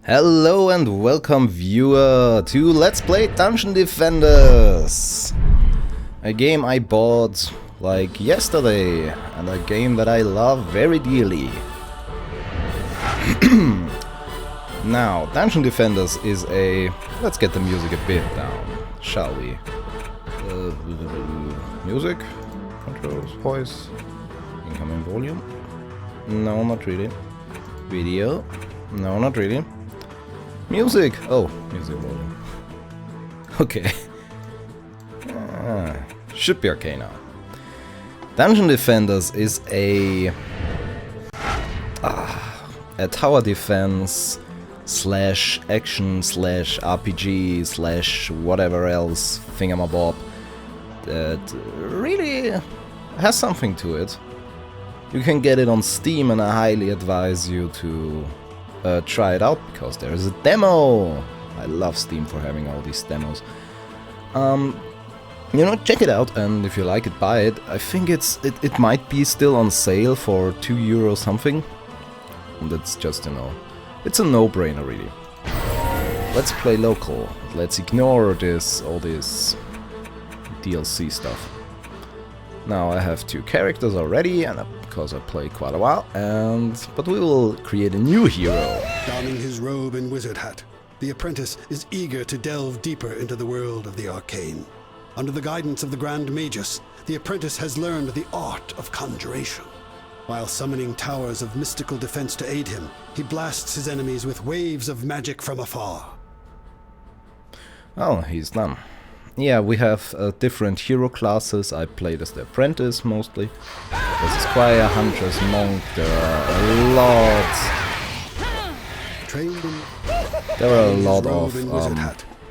Hello and welcome viewer to Let's Play Dungeon Defenders! A game I bought like yesterday and a game that I love very dearly. Now, Dungeon Defenders is a... Let's get the music a bit down, shall we? Music? Controls? Voice? Incoming volume? No, not really. Video? No, not really. Music! Oh, music volume. Okay. Should be okay now. Dungeon Defenders is a tower defense slash action slash RPG slash whatever else thingamabob that really has something to it. You can get it on Steam and I highly advise you to try it out because there is a demo. I love Steam for having all these demos. You know, check it out, and if you like it, buy it. I think it might be still on sale for €2 something. And that's just, you know, it's a no-brainer really. Let's play local. Let's ignore all this DLC stuff. Now I have 2 characters already, and because I played quite a while, but we will create a new hero. Donning his robe and wizard hat, the apprentice is eager to delve deeper into the world of the arcane. Under the guidance of the Grand Magus, the apprentice has learned the art of conjuration. While summoning towers of mystical defense to aid him, he blasts his enemies with waves of magic from afar. Oh, he's done. Yeah, we have different hero classes. I played as the apprentice mostly. There's a squire, huntress, monk. There are a lot of.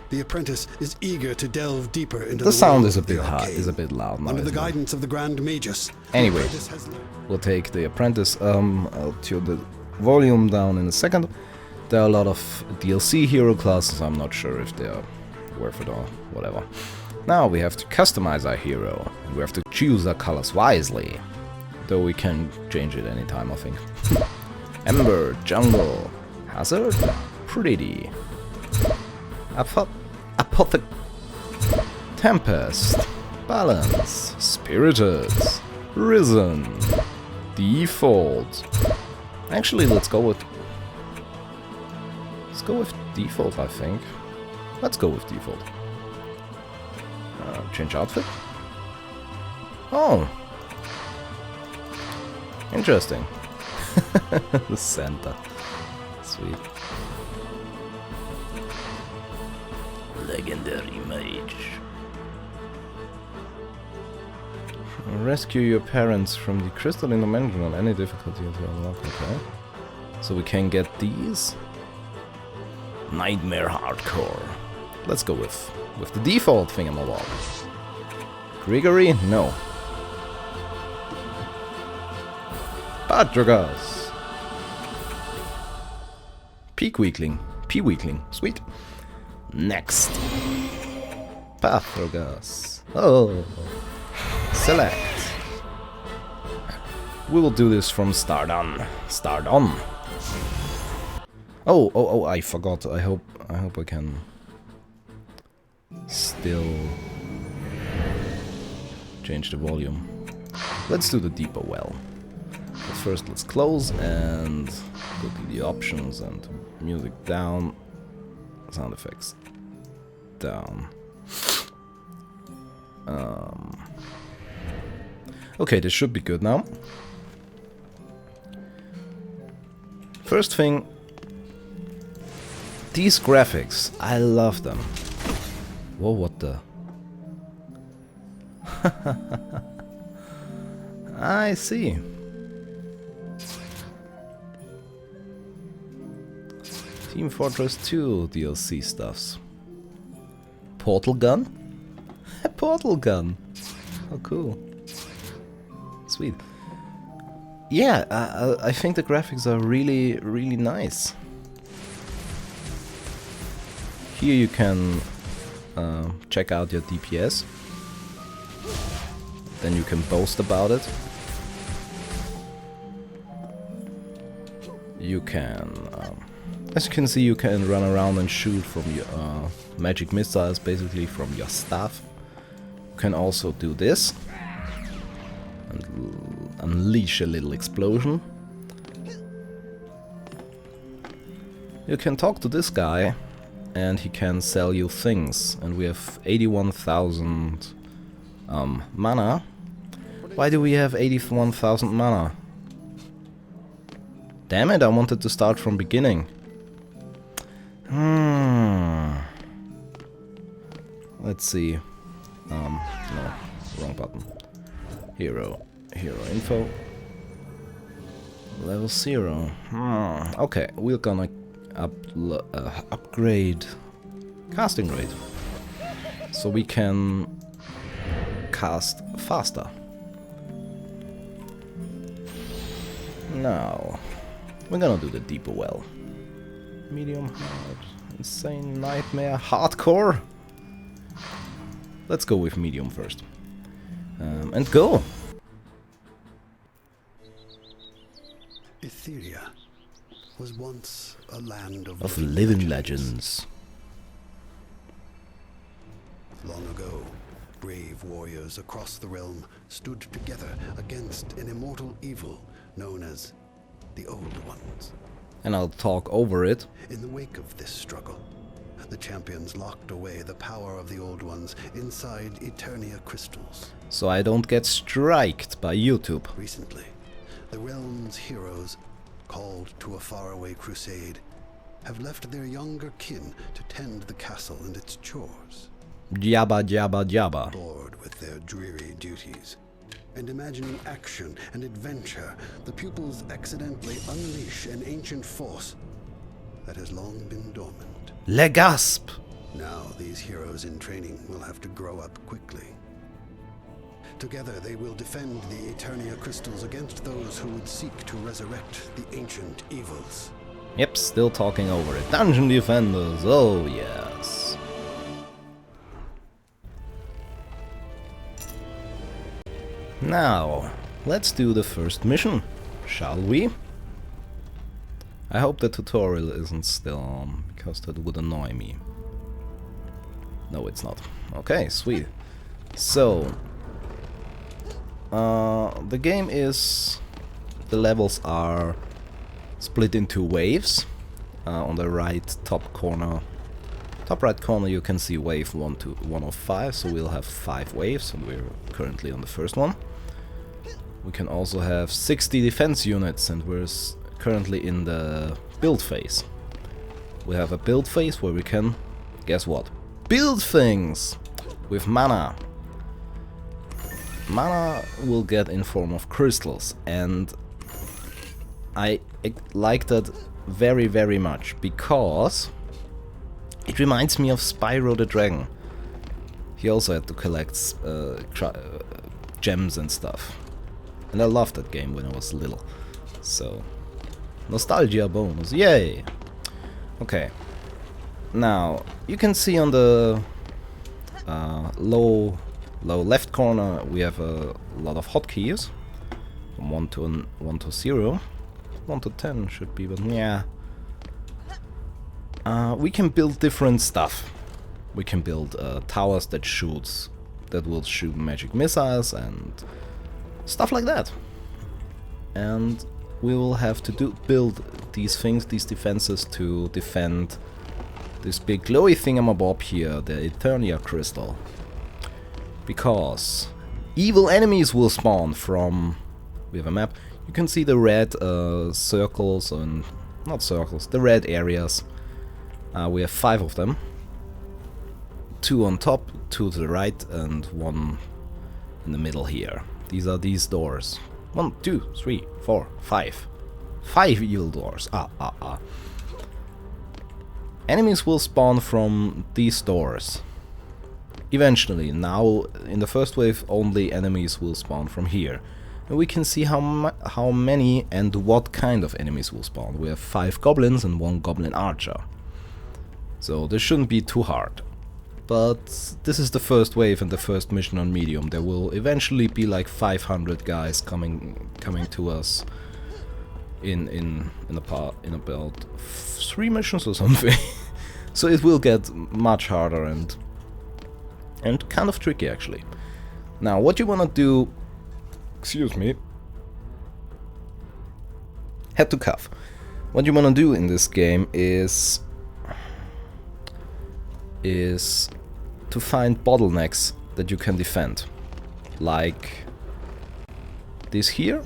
The apprentice is eger to delve deeper into the sound is a bit hard, is a bit loud now. Under the guidance of the Grand Magus. Anyway, we'll take the apprentice. I'll tune the volume down in a second. There are a lot of DLC hero classes. I'm not sure if they are worth it or whatever. Now we have to customize our hero. We have to choose our colors wisely. Though we can change it anytime, I think. Ember, jungle, hazard, pretty. Apothic, tempest, balance, spirited, risen, default. Actually, let's go with default, I think. Let's go with default. Change outfit. Oh, interesting. The Santa, sweet. Legendary mage. Rescue your parents from the crystalline dimension on any difficulty to unlock. Okay. So we can get these. Nightmare hardcore. Let's go with the default thingamabob. Gregory? No. Pathrogas. P-weakling. Sweet. Next. Pathrogas. Oh. Select. We will do this from start on. Oh, I forgot. I hope I can still change the volume. Let's do the deeper well. But first let's close and go to the options and music down. Sound effects down. Okay, this should be good now. First thing, these graphics, I love them. Whoa, what the? I see. Team Fortress 2 DLC stuffs. Portal gun? A portal gun! Oh, cool. Sweet. Yeah, I think the graphics are really, really nice. Here you can check out your DPS. Then you can boast about it. You can As you can see, you can run around and shoot from your magic missiles, basically from your staff. You can also do this and unleash a little explosion. You can talk to this guy and he can sell you things, and we have 81,000 mana. Why do we have 81,000 mana? Damn it, I wanted to start from beginning. Let's see. No, wrong button. Hero info. Level 0. Okay, we're gonna upgrade casting rate, so we can cast faster. Now, we're gonna do the deeper well. Medium, hard, insane, nightmare, hardcore. Let's go with medium first. And go! Etheria was once a land of living legends. Long ago, brave warriors across the realm stood together against an immortal evil known as the Old Ones. And I'll talk over it. In the wake of this struggle, the champions locked away the power of the Old Ones inside Eternia crystals. So I don't get striked by YouTube. Recently, the realm's heroes, called to a faraway crusade, have left their younger kin to tend the castle and its chores. Jabba jabba jabba. Bored with their dreary duties, and imagining action and adventure, the pupils accidentally unleash an ancient force that has long been dormant. Legasp! Now these heroes in training will have to grow up quickly. Together they will defend the Eternia crystals against those who would seek to resurrect the ancient evils. Yep, still talking over it. Dungeon Defenders, oh yes. Now, let's do the first mission, shall we? I hope the tutorial isn't still on, because that would annoy me. No, it's not. Okay, sweet. So, the game is... the levels are split into waves. On the right top corner, top right corner, you can see wave 1 to 1 of 5, so we'll have 5 waves, and we're currently on the first one. We can also have 60 defense units, and we're currently in the build phase. We have a build phase where we can, guess what? Build things with mana. Mana will get in form of crystals, and I like that very, very much, because it reminds me of Spyro the Dragon. He also had to collect gems and stuff. And I loved that game when I was little. So, nostalgia bonus, yay! Okay. Now, you can see on the low left corner we have a lot of hotkeys. From 1 to 0. 1 to 10 should be, but yeah. We can build different stuff. We can build towers that will shoot magic missiles and stuff like that. And we will have to build these things, these defenses, to defend this big glowy thingamabob here, the Eternia crystal. Because evil enemies will spawn from... we have a map. You can see the red circles, and not circles, the red areas. We have 5 of them. 2 on top, 2 to the right, and 1 in the middle here. These are these doors. 1, 2, 3, 4, 5. 5 evil doors. Enemies will spawn from these doors. Eventually, now in the first wave, only enemies will spawn from here. And we can see how many and what kind of enemies will spawn. We have 5 goblins and 1 goblin archer. So this shouldn't be too hard. But this is the first wave and the first mission on medium. There will eventually be like 500 guys coming to us. in about 3 missions or something. So it will get much harder and kind of tricky actually. Now what you wanna do, excuse me, head to cuff. What you wanna do in this game is to find bottlenecks that you can defend, like this here,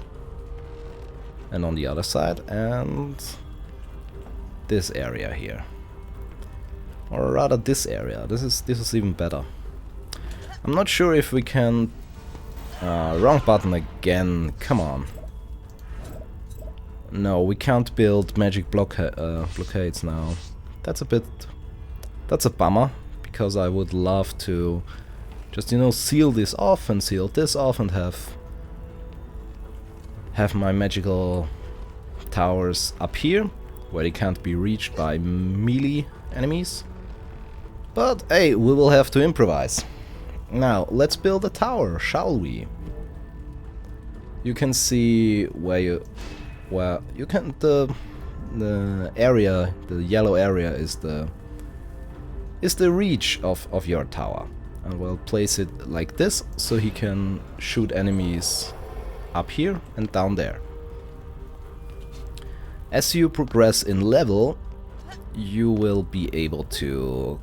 and on the other side, and this area here, or rather this area. This is even better. I'm not sure if we can. Wrong button again. Come on. No, we can't build magic blockades now. That's a bummer, because I would love to just, you know, seal this off and seal this off and have my magical towers up here, where they can't be reached by melee enemies. But hey, we will have to improvise. Now, let's build a tower, shall we? You can see where you can the area, the yellow area is the reach of your tower. And we'll place it like this, so he can shoot enemies up here and down there. As you progress in level, you will be able to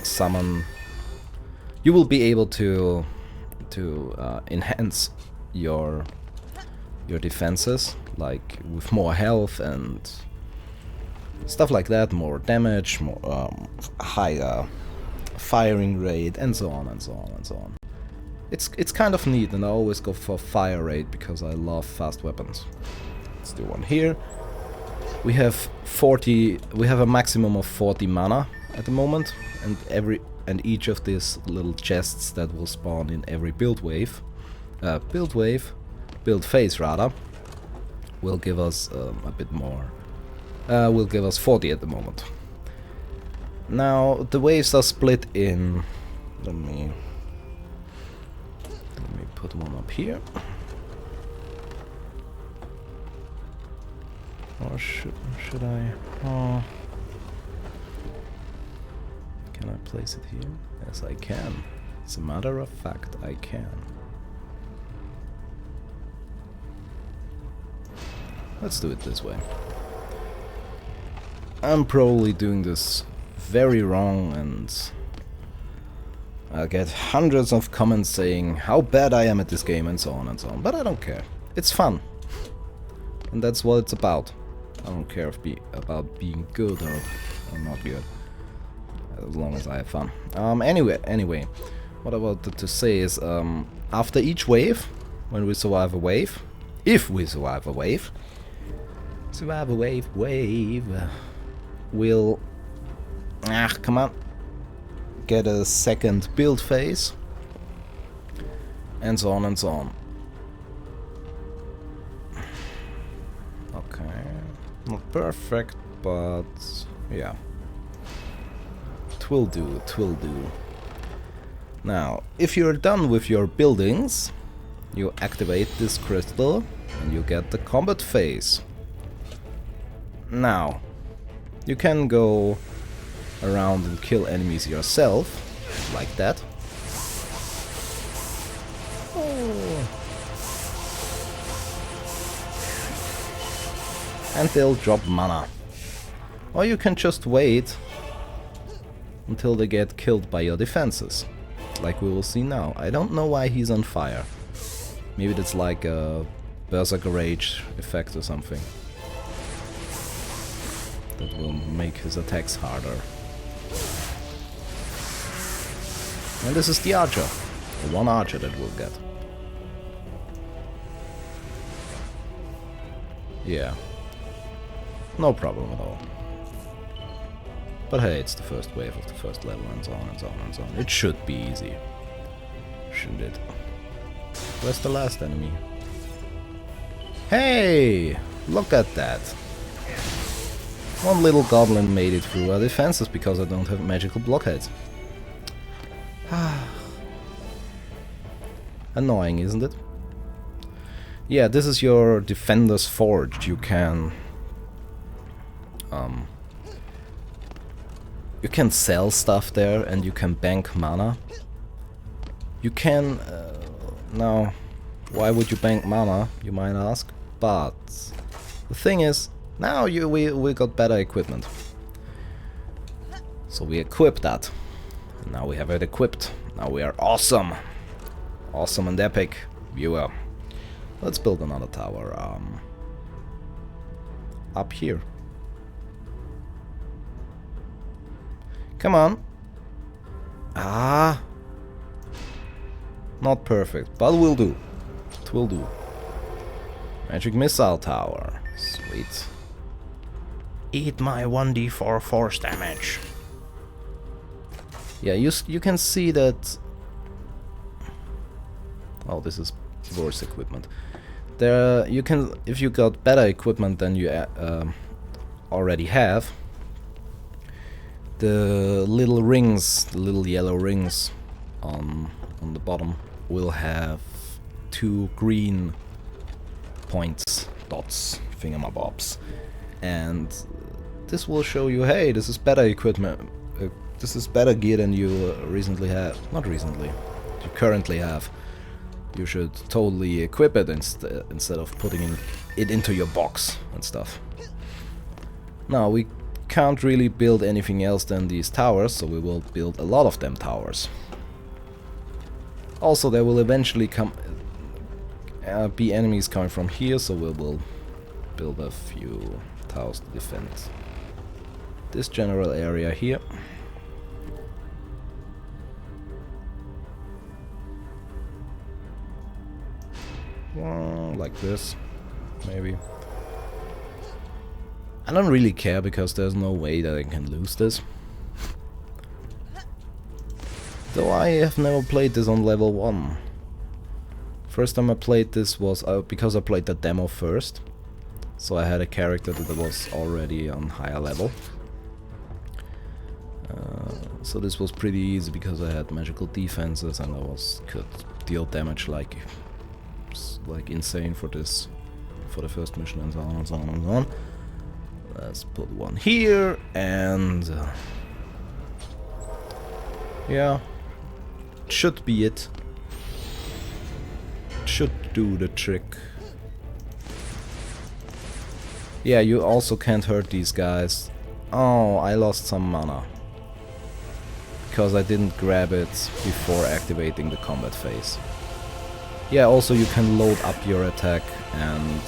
summon. You will be able to enhance your defenses, like with more health and stuff like that, more damage, more higher firing rate, and so on and so on and so on. It's kind of neat, and I always go for fire rate because I love fast weapons. Let's do one here. We have 40. We have a maximum of 40 mana at the moment, and each of these little chests that will spawn in every build phase rather, will give us a bit more. Will give us 40 at the moment. Now the waves are split in. Let me put one up here. Or should I? Oh. Can I place it here? Yes, I can. As a matter of fact, I can. Let's do it this way. I'm probably doing this very wrong, and I'll get hundreds of comments saying how bad I am at this game and so on and so on. But I don't care. It's fun. And that's what it's about. I don't care about being good or not good, as long as I have fun. Anyway, what I wanted to say is, after each wave, when we survive a wave, if we survive a wave, we'll come on, get a second build phase, and so on and so on. Okay, not perfect, but yeah. It will do. Now, if you're done with your buildings, you activate this crystal and you get the combat phase. Now, you can go around and kill enemies yourself, like that. Oh. And they'll drop mana. Or you can just wait until they get killed by your defenses, like we will see now. I don't know why he's on fire. Maybe that's like a Berserker Rage effect or something that will make his attacks harder. And this is the archer, the one archer that we'll get. Yeah, no problem at all. But hey, it's the first wave of the first level, and so on and so on and so on. It should be easy, shouldn't it? Where's the last enemy? Hey! Look at that! One little goblin made it through our defenses because I don't have magical blockades. Annoying, isn't it? Yeah, this is your Defender's Forge. You can sell stuff there and you can bank mana. You can now, why would you bank mana, you might ask? But the thing is, now we got better equipment. So we equip that. Now we have it equipped. Now we are awesome. Awesome and epic, viewer. Let's build another tower up here. Come on. Ah. Not perfect, but will do. It will do. Magic missile tower. Sweet. Eat my 1d4 force damage. Yeah, you can see that. Oh, this is worse equipment. There, you can, if you got better equipment than you already have, the little rings, the little yellow rings on the bottom will have 2 green points, dots, thingamabobs, and this will show you, hey, this is better equipment. This is better gear than you recently have. Not recently. You currently have. You should totally equip it instead of putting it into your box and stuff. Now we can't really build anything else than these towers, so we will build a lot of them towers. Also, there will eventually be enemies coming from here, so we will build a few towers to defend this general area here. Like this, maybe. I don't really care because there's no way that I can lose this. Though I have never played this on level 1. First time I played this was because I played the demo first. So I had a character that was already on higher level. So this was pretty easy because I had magical defenses and I could deal damage like insane for the first mission and so on and so on and so on. Let's put one here and yeah, should be it. Should do the trick. Yeah, you also can't hurt these guys. Oh, I lost some mana because I didn't grab it before activating the combat phase. Yeah, also you can load up your attack and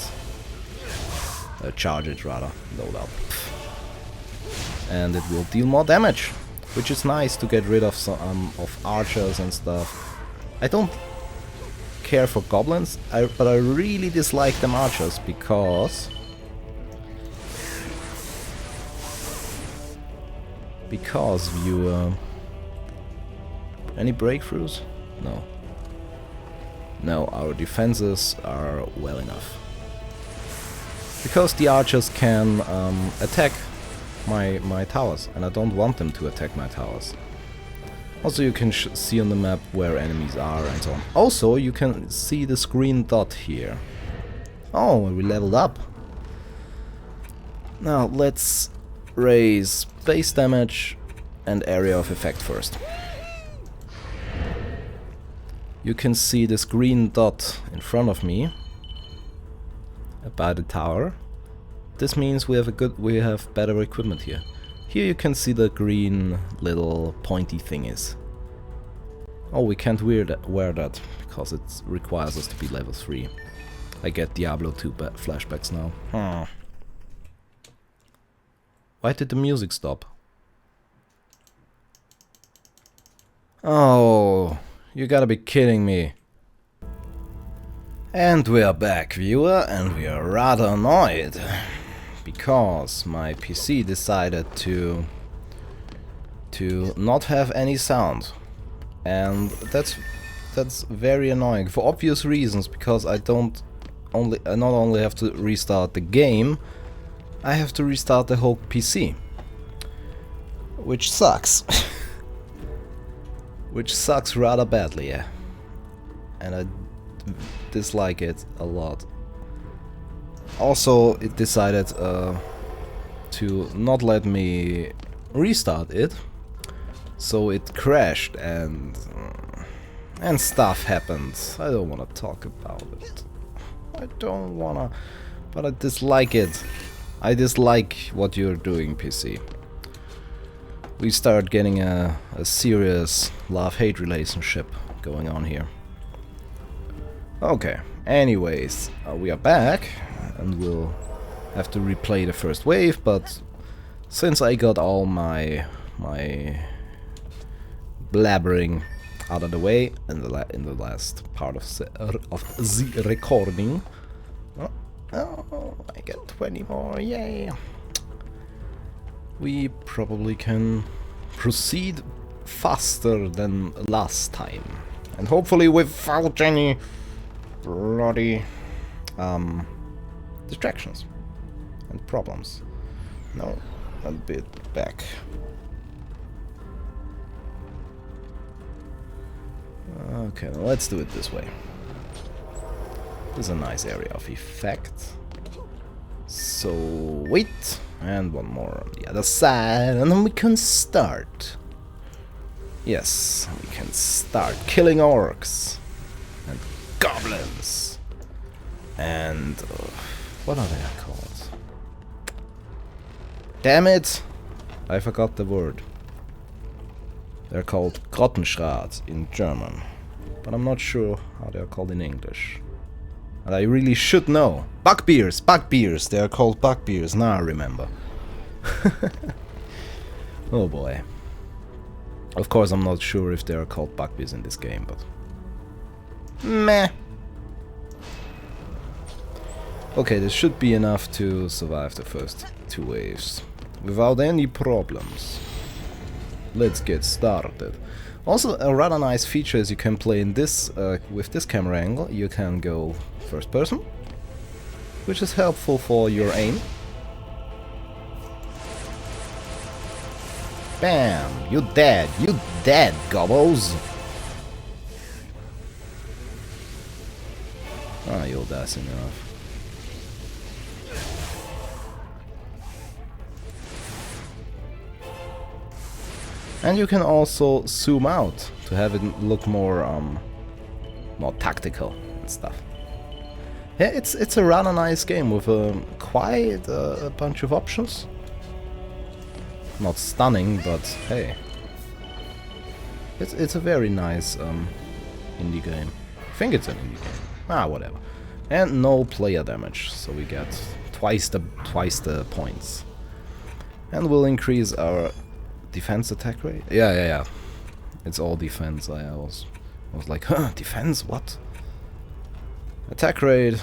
charge it rather, load up. And it will deal more damage, which is nice to get rid of some of archers and stuff. I don't care for goblins, but I really dislike them archers because you any breakthroughs? No. No, our defenses are well enough. Because the archers can attack my towers, and I don't want them to attack my towers. Also, you can see on the map where enemies are and so on. Also, you can see this green dot here. Oh, we leveled up. Now, let's raise base damage and area of effect first. You can see this green dot in front of me by the tower. This means we have better equipment here. Here you can see the green little pointy thingies. Oh, we can't wear that because it requires us to be level 3. I get Diablo 2 flashbacks now. Why did the music stop? Oh, you gotta be kidding me. And we are back, viewer, and we are rather annoyed because my PC decided to not have any sound, and that's very annoying for obvious reasons, because I not only have to restart the game, I have to restart the whole PC, which sucks. Which sucks rather badly, yeah. And I dislike it a lot. Also, it decided to not let me restart it, so it crashed and stuff happened. I don't want to talk about it. I don't wanna, but I dislike it. I dislike what you're doing, PC. We start getting a serious love-hate relationship going on here. Okay, anyways, we are back, and we'll have to replay the first wave, but since I got all my blabbering out of the way in the last part of the recording. Oh, I get 20 more, yay! We probably can proceed faster than last time, and hopefully without any bloody distractions and problems. No, a bit back. Okay, now let's do it this way. This is a nice area of effect. So, wait, and one more on the other side, and then we can start. Yes, we can start killing orcs and goblins. And what are they called? Damn it! I forgot the word. They're called Grottenschrat in German, but I'm not sure how they're called in English. And I really should know. Bugbears! Bugbears! They're called bugbears, now I remember. Oh boy. Of course I'm not sure if they're called bugbears in this game, but... meh! Okay, this should be enough to survive the first 2 waves. Without any problems. Let's get started. Also, a rather nice feature is you can play in this with this camera angle. You can go first person, which is helpful for your aim. Bam! You dead! You dead, gobbles! Ah, you'll die soon enough. And you can also zoom out to have it look more tactical and stuff. Yeah, it's a rather nice game with quite a bunch of options. Not stunning, but hey, it's a very nice indie game. I think it's an indie game. Ah, whatever. And no player damage, so we get twice the points. And we'll increase our defense attack rate? Yeah. It's all defense. I was like, huh, defense? What? Attack rate.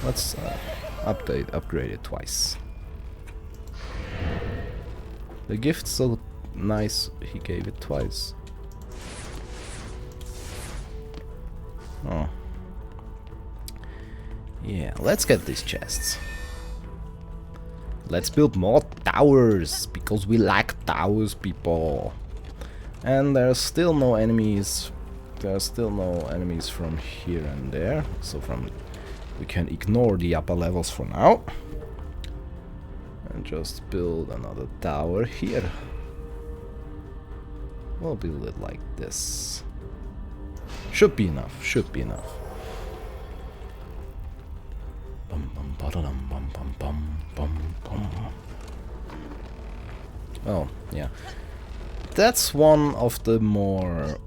Let's upgrade it twice. The gift's so nice, he gave it twice. Oh. Yeah, let's get these chests. Let's build more towers, because we like towers, people. And there's still no enemies. There's still no enemies from here and there. So we can ignore the upper levels for now. And just build another tower here. We'll build it like this. Should be enough, should be enough. Oh, yeah. That's one of the more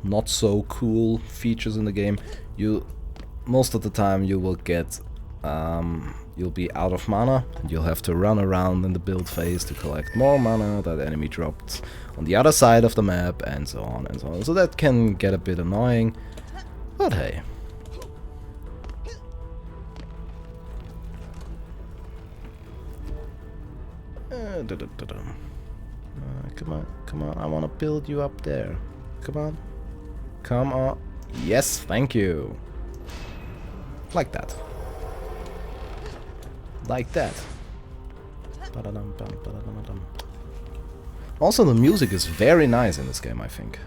not so cool features in the game. Most of the time you will get you'll be out of mana and you'll have to run around in the build phase to collect more mana that enemy dropped on the other side of the map, and so on and so on. So that can get a bit annoying, but hey. Come on, I want to build you up there. Come on. Yes, thank you. Like that. Also, the music is very nice in this game, I think.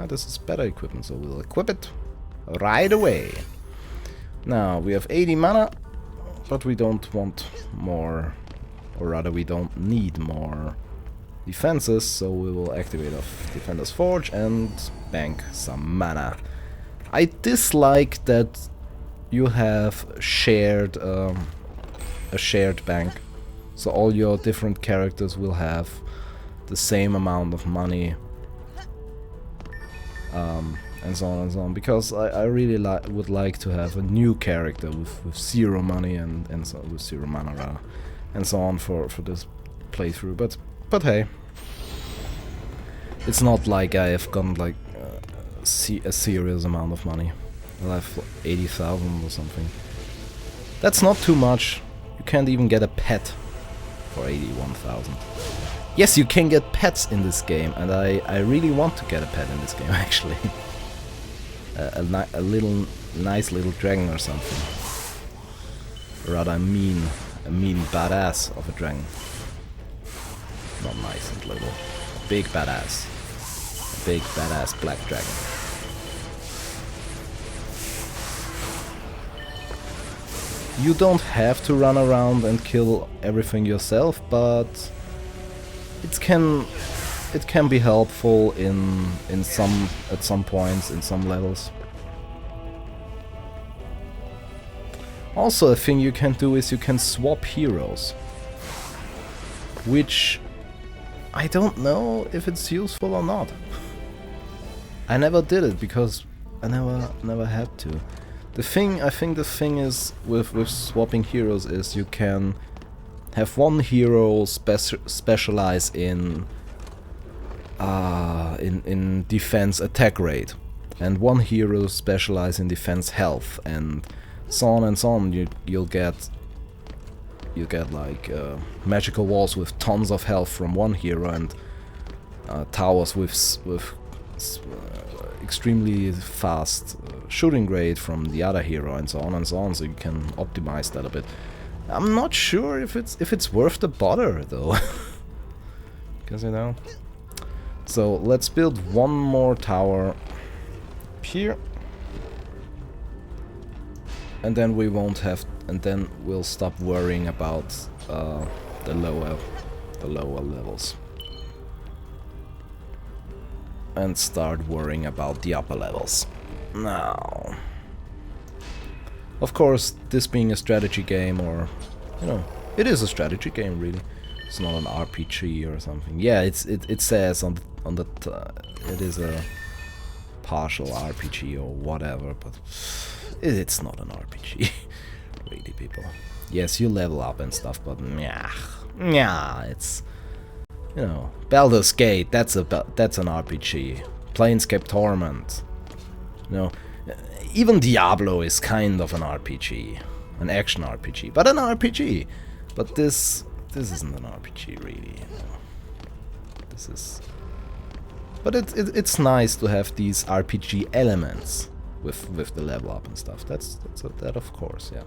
This is better equipment, so we'll equip it right away. Now, we have 80 mana, but we don't want more, or rather we don't need more defenses, so we will activate off Defender's Forge and bank some mana. I dislike that you have shared a shared bank, so all your different characters will have the same amount of money, and so on and so on, because I really would like to have a new character with zero money and so with zero mana rather, and so on for this playthrough. But hey, it's not like I have gotten like a serious amount of money. I'll have 80,000 or something. That's not too much. You can't even get a pet for 81,000. Yes, you can get pets in this game, and I really want to get a pet in this game actually. A nice little dragon or something. Rather a mean badass of a dragon. Not nice and little. Big badass. A big badass black dragon. You don't have to run around and kill everything yourself, but it can be helpful at some points, in some levels. Also, a thing you can do is you can swap heroes, which I don't know if it's useful or not. I never did it because I never had to. I think the thing is with swapping heroes is you can have one hero specialize in defense attack rate, and one hero specialize in defense health, and so on and so on. You'll get like magical walls with tons of health from one hero, and towers with extremely fast shooting rate from the other hero, and so on and so on. So you can optimize that a bit. I'm not sure if it's worth the bother though, because you know. So let's build one more tower up here, and then we won't have, and then we'll stop worrying about the lower levels, and start worrying about the upper levels. Now, of course, this being a strategy game, or you know, it is a strategy game really. It's not an RPG or something. Yeah, it says on the it is a partial RPG or whatever, but it's not an RPG. Really, people. Yes, you level up and stuff, but yeah, it's, you know, Baldur's Gate. That's an RPG. Planescape Torment. You know, even Diablo is kind of an RPG, an action RPG, but an RPG. But this isn't an RPG really. You know. This is. But it's nice to have these RPG elements with the level up and stuff. That of course, yeah.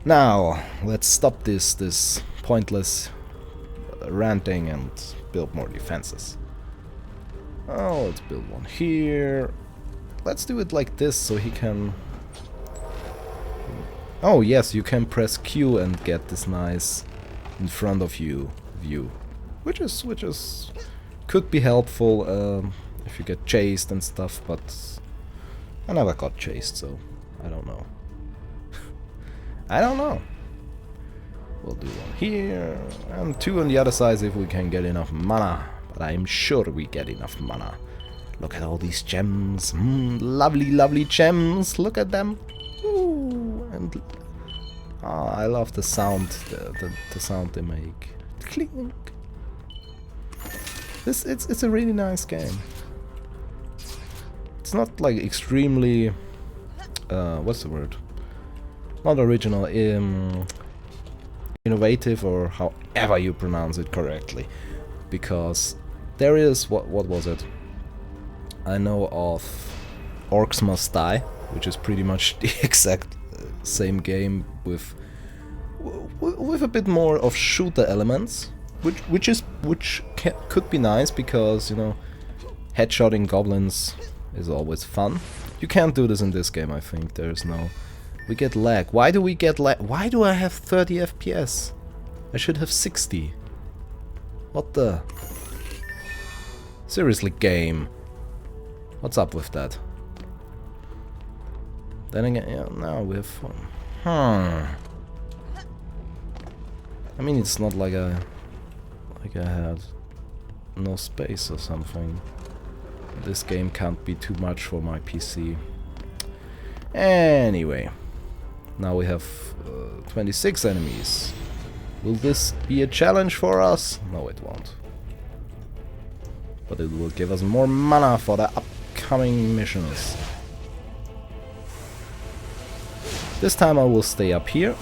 Now let's stop this pointless ranting and build more defenses. Oh, let's build one here. Let's do it like this so he can. Oh yes, you can press Q and get this nice in front of you view, which is could be helpful if you get chased and stuff, but I never got chased, so I don't know. I don't know. We'll do one here and two on the other side if we can get enough mana, but I'm sure we get enough mana. Look at all these gems, lovely gems, look at them. Ooh, and I love the sound, the sound they make. Clink. It's a really nice game. It's not like extremely what's the word? Not original, innovative, or however you pronounce it correctly, because there is what was it? I know of Orcs Must Die, which is pretty much the exact same game with a bit more of shooter elements, which could be nice because, you know, Headshotting goblins is always fun. You can't do this in this game, I think. There's no... We get lag. Why do we get lag? Why do I have 30 FPS? I should have 60. What the... Seriously, game. What's up with that? Then again, yeah, now we have fun. I mean, it's not like I had no space or something. This game can't be too much for my PC. Anyway, now we have 26 enemies. Will this be a challenge for us? No, it won't. But it will give us more mana for the upcoming missions. This time I will stay up here,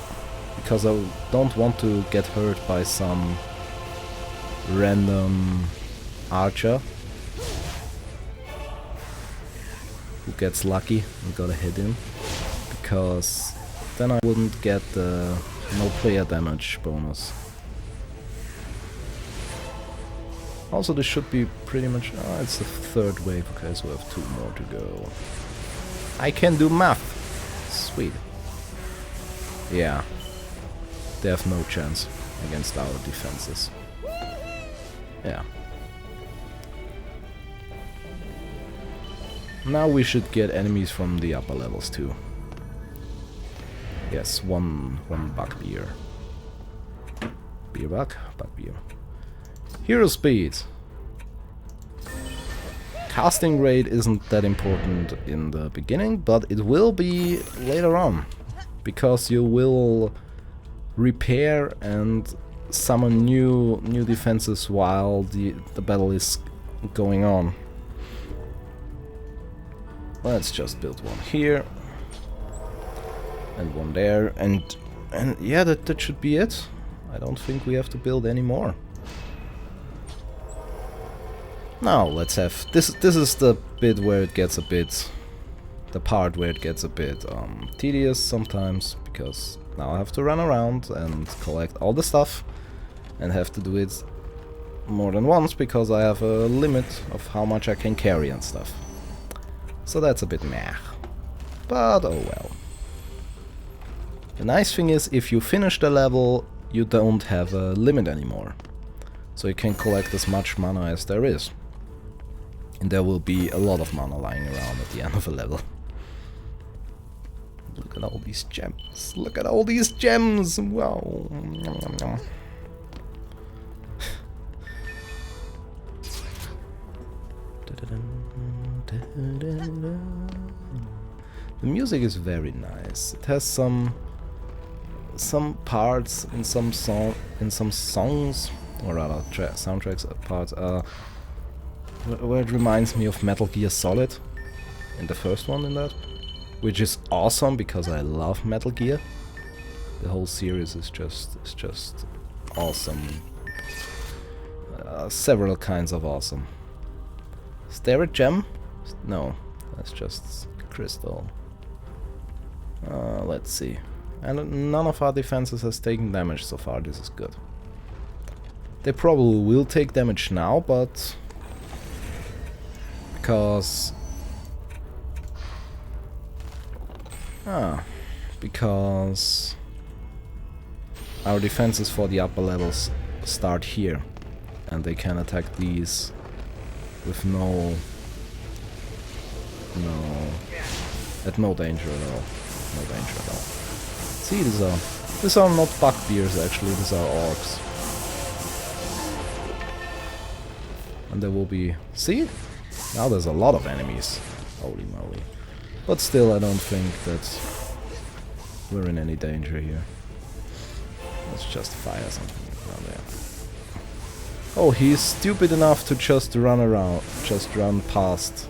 because I don't want to get hurt by some random archer who gets lucky and got a hit in, because then I wouldn't get the no player damage bonus. Also, this should be pretty much... Oh, it's the third wave. Okay, so we have 2 more to go. I can do math. Sweet. Yeah. They have no chance against our defenses. Yeah. Now we should get enemies from the upper levels too. Yes, one bugbear. Beer bug? Bugbear. Hero speed. Casting rate isn't that important in the beginning, but it will be later on, because you will repair and summon new defenses while the battle is going on. Let's just build one here and one there, and yeah, that should be it. I don't think we have to build any more. Now let's have this is the bit where it gets a bit, the part where it gets a bit tedious sometimes, because now I have to run around and collect all the stuff and have to do it more than once, because I have a limit of how much I can carry and stuff. So that's a bit meh, but oh well. The nice thing is, if you finish the level, you don't have a limit anymore, so you can collect as much mana as there is. And there will be a lot of mana lying around at the end of a level. Look at all these gems. Look at all these gems! Wow! The music is very nice. It has some parts in some songs, or rather soundtracks parts, where it reminds me of Metal Gear Solid, in the first one in that, which is awesome because I love Metal Gear. The whole series is just awesome. Several kinds of awesome. Is there a gem? No, that's just crystal. Let's see. And none of our defenses has taken damage so far. This is good. They probably will take damage now, but because our defenses for the upper levels start here, and they can attack these with no danger at all. No danger at all. See, these are not bugbears actually, these are orcs. And there will be... See? Now there's a lot of enemies. Holy moly. But still, I don't think that we're in any danger here. Let's just fire something down there. Oh, he's stupid enough to just run past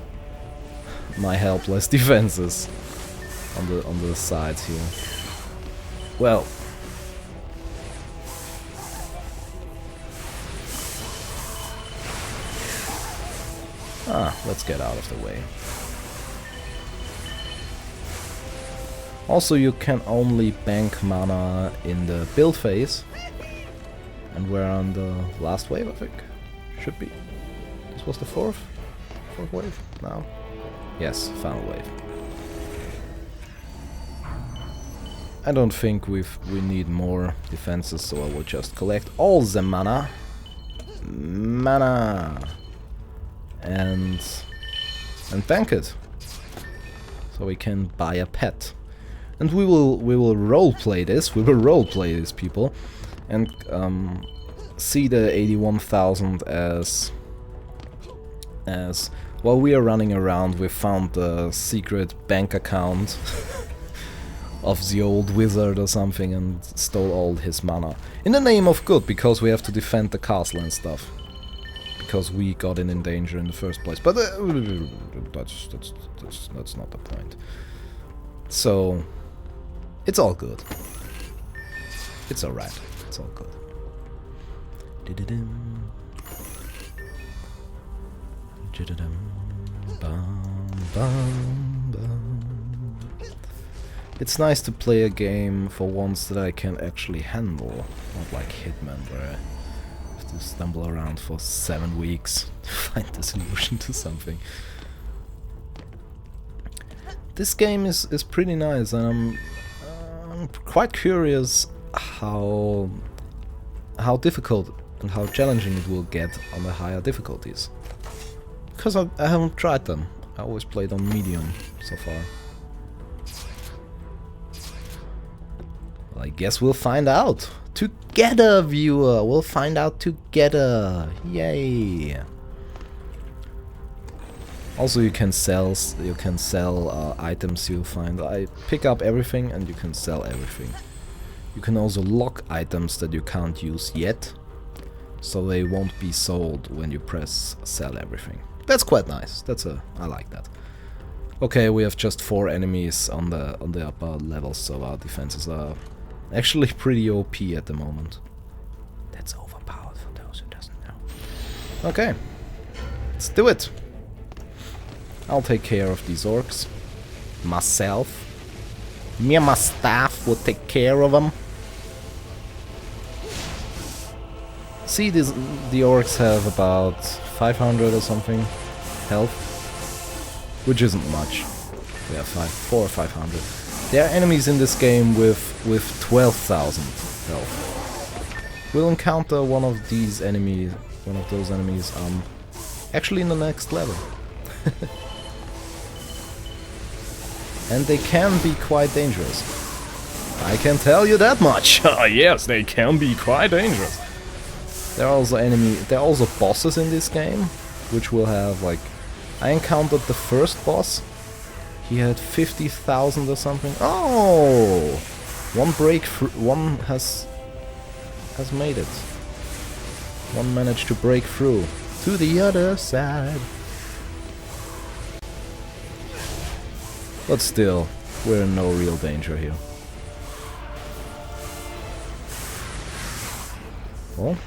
my helpless defenses on the sides here. Well, let's get out of the way. Also, you can only bank mana in the build phase, and we're on the last wave, I think. Should be. This was the 4th. Fourth wave? No? Yes, final wave. I don't think we need more defenses, so I will just collect all the mana. And bank it. So we can buy a pet. And we will roleplay this. We will roleplay this, people, and see the 81,000 as while we are running around. We found the secret bank account of the old wizard or something and stole all his mana in the name of good, because we have to defend the castle and stuff. Because we got in danger in the first place. But that's not the point. So it's all good. It's alright. It's all good. It's nice to play a game for once that I can actually handle, not like Hitman, where I have to stumble around for 7 weeks to find the solution to something. This game is pretty nice, and I'm quite curious how difficult and how challenging it will get on the higher difficulties. Because I haven't tried them. I always played on medium so far. Well, I guess we'll find out together, viewer. We'll find out together. Yay! Also, you can sell items you'll find. I pick up everything, and you can sell everything. You can also lock items that you can't use yet, so they won't be sold when you press sell everything. That's quite nice. I like that. Okay, we have just 4 enemies on the upper levels, so our defenses are actually pretty OP at the moment. That's overpowered for those who doesn't know. Okay, let's do it. I'll take care of these orcs myself. Me and my staff will take care of them. See, the orcs have about 500 or something health, which isn't much. They have 400 or 500. There are enemies in this game with 12,000 health. We'll encounter one of those enemies, actually in the next level. And they can be quite dangerous. I can tell you that much. Yes, they can be quite dangerous. There are also bosses in this game, which will have, like, I encountered the first boss. He had 50,000 or something. Oh, one has made it. One managed to break through to the other side. But still, we're in no real danger here. Oh.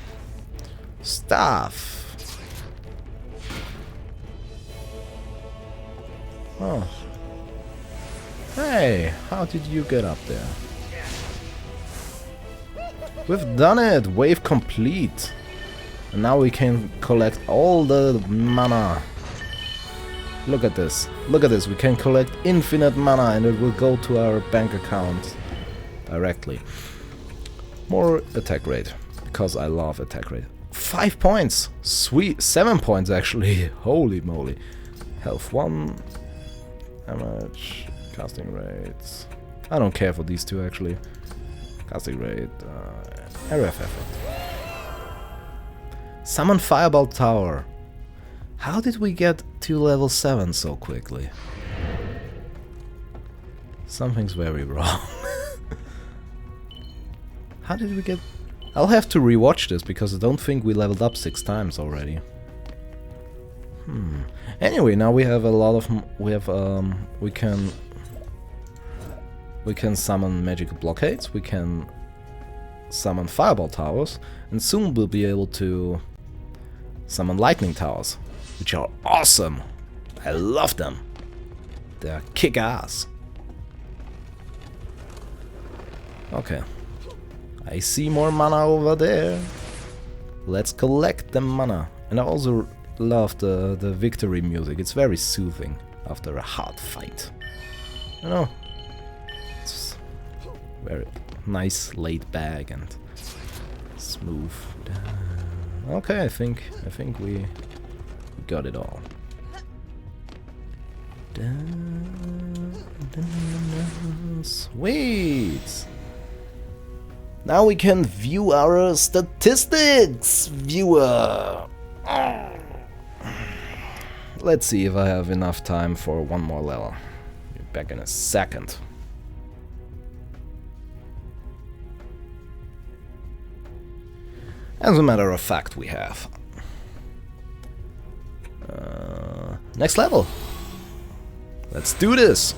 Staff. Oh. Hey, how did you get up there? We've done it! Wave complete! And now we can collect all the mana. Look at this. Look at this. We can collect infinite mana and it will go to our bank account directly. More attack rate, because I love attack rate. 5 points! Sweet! 7 points actually! Holy moly! Health 1. Damage. Casting rates. I don't care for these two actually. Casting rate. Area of effect. Summon Fireball Tower. How did we get to level 7 so quickly? Something's very wrong. How did we get... I'll have to rewatch this because I don't think we leveled up 6 times already. Anyway, now we have a lot of... We can summon magical blockades, we can summon fireball towers, and soon we'll be able to summon lightning towers, which are awesome! I love them! They're kick-ass! Okay. I see more mana over there. Let's collect the mana. And I also love the victory music. It's very soothing after a hard fight. You know, it's very nice, laid back and smooth. Okay, I think we got it all. Sweet. Now we can view our statistics, viewer. Let's see if I have enough time for one more level. Be back in a second. As a matter of fact, we have. Next level. Let's do this.